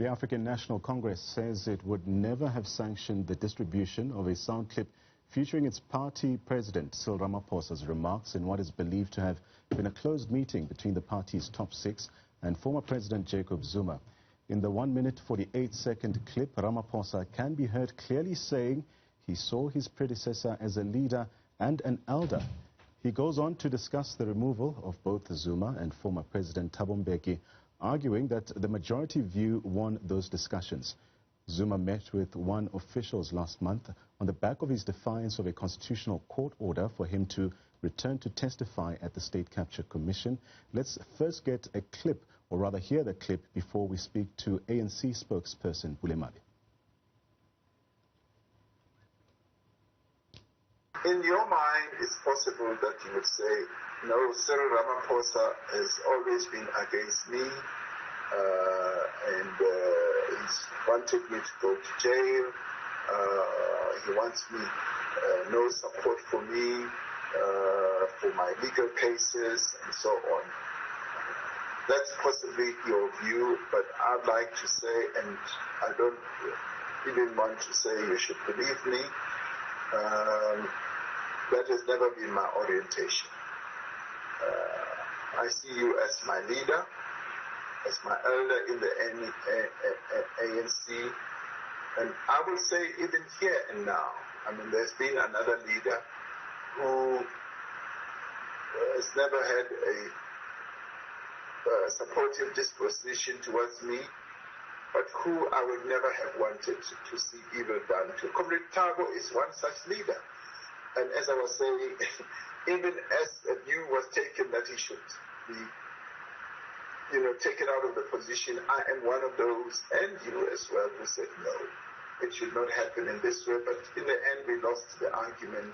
The African National Congress says it would never have sanctioned the distribution of a sound clip featuring its party president, Cyril Ramaphosa's remarks in what is believed to have been a closed meeting between the party's top six and former President Jacob Zuma. In the 1-minute 48-second clip, Ramaphosa can be heard clearly saying he saw his predecessor as a leader and an elder. He goes on to discuss the removal of both Zuma and former President Thabo Mbeki, arguing that the majority view won those discussions. Zuma met with one officials last month on the back of his defiance of a constitutional court order for him to return to testify at the State Capture Commission. Let's first get a clip, or rather hear the clip, before we speak to ANC spokesperson Bulemabe. In your mind, it's possible that you would say, no, Cyril Ramaphosa has always been against me, and he's wanted me to go to jail. He wants me, no support for me, for my legal cases, and so on. That's possibly your view, but I'd like to say, and I don't even want to say you should believe me, that has never been my orientation. I see you as my leader, as my elder in the ANC, and I will say even here and now, I mean, there's been another leader who has never had a supportive disposition towards me, but who I would never have wanted to see evil done to. Comrade Thabo is one such leader. And as I was saying, even as a view was taken that he should be, taken out of the position, I am one of those, and you as well, who said no, it should not happen in this way. But in the end, we lost the argument.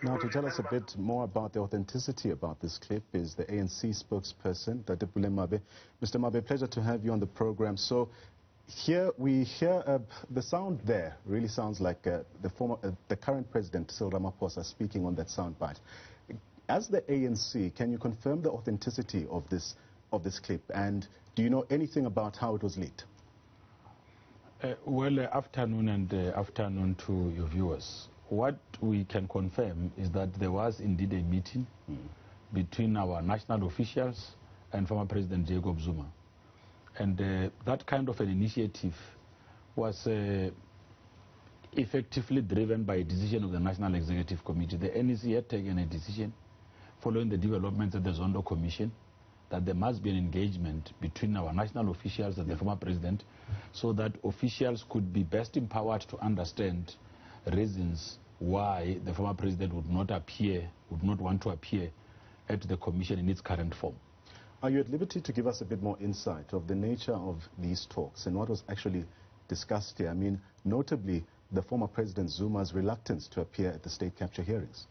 Now, to tell us a bit more about the authenticity about this clip is the ANC spokesperson, Dr. Bulemabe. Mr. Mabe, pleasure to have you on the program. So here we hear the sound there really sounds like the current president, Cyril Ramaphosa, speaking on that soundbite. As the ANC, can you confirm the authenticity of this clip, and do you know anything about how it was leaked? Afternoon and afternoon to your viewers. What we can confirm is that there was indeed a meeting between our national officials and former President Jacob Zuma. And that kind of an initiative was effectively driven by a decision of the National Executive Committee. The NEC had taken a decision following the developments at the Zondo Commission that there must be an engagement between our national officials and the former president so that officials could be best empowered to understand reasons why the former president would not want to appear at the commission in its current form. Are you at liberty to give us a bit more insight of the nature of these talks and what was actually discussed here? I mean, notably, the former President Zuma's reluctance to appear at the state capture hearings.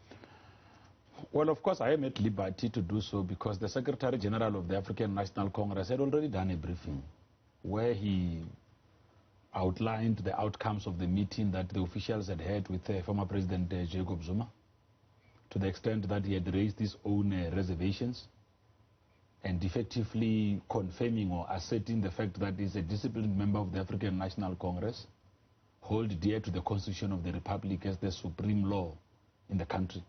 Well, of course, I am at liberty to do so because the Secretary General of the African National Congress had already done a briefing where he outlined the outcomes of the meeting that the officials had had with former President Jacob Zuma, to the extent that he had raised his own reservations, and effectively confirming or asserting the fact that he's a disciplined member of the African National Congress, hold dear to the Constitution of the Republic as the supreme law in the country,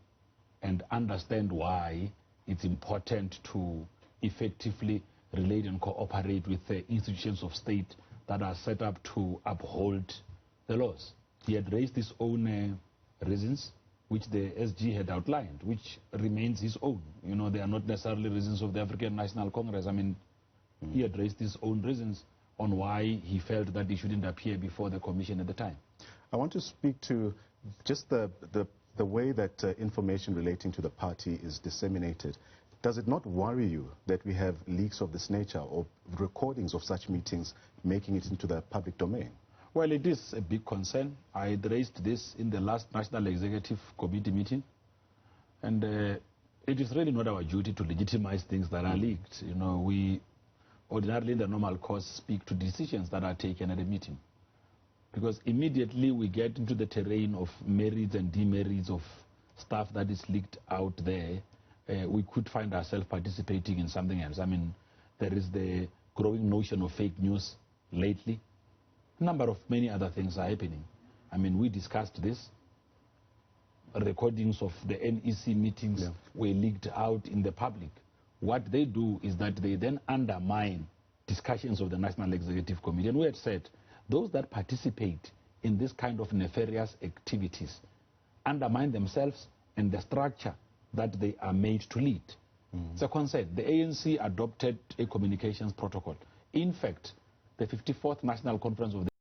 and understand why it's important to effectively relate and cooperate with the institutions of state that are set up to uphold the laws. He had raised his own reasons, which the SG had outlined, which remains his own. You know, they are not necessarily reasons of the African National Congress. I mean, he had raised his own reasons on why he felt that he shouldn't appear before the commission at the time. I want to speak to just the way that information relating to the party is disseminated. Does it not worry you that we have leaks of this nature or recordings of such meetings making it into the public domain? Well, it is a big concern. I had raised this in the last National Executive Committee meeting, and it is really not our duty to legitimize things that are leaked. You know, we ordinarily in the normal course speak to decisions that are taken at a meeting, because immediately we get into the terrain of merits and demerits of stuff that is leaked out there, we could find ourselves participating in something else. I mean, there is the growing notion of fake news lately, number of many other things are happening. I mean, we discussed this. Recordings of the NEC meetings were leaked out in the public. What they do is that they then undermine discussions of the National Executive Committee. And we had said, those that participate in this kind of nefarious activities undermine themselves and the structure that they are made to lead. Second said, the ANC adopted a communications protocol. In fact, the 54th National Conference of the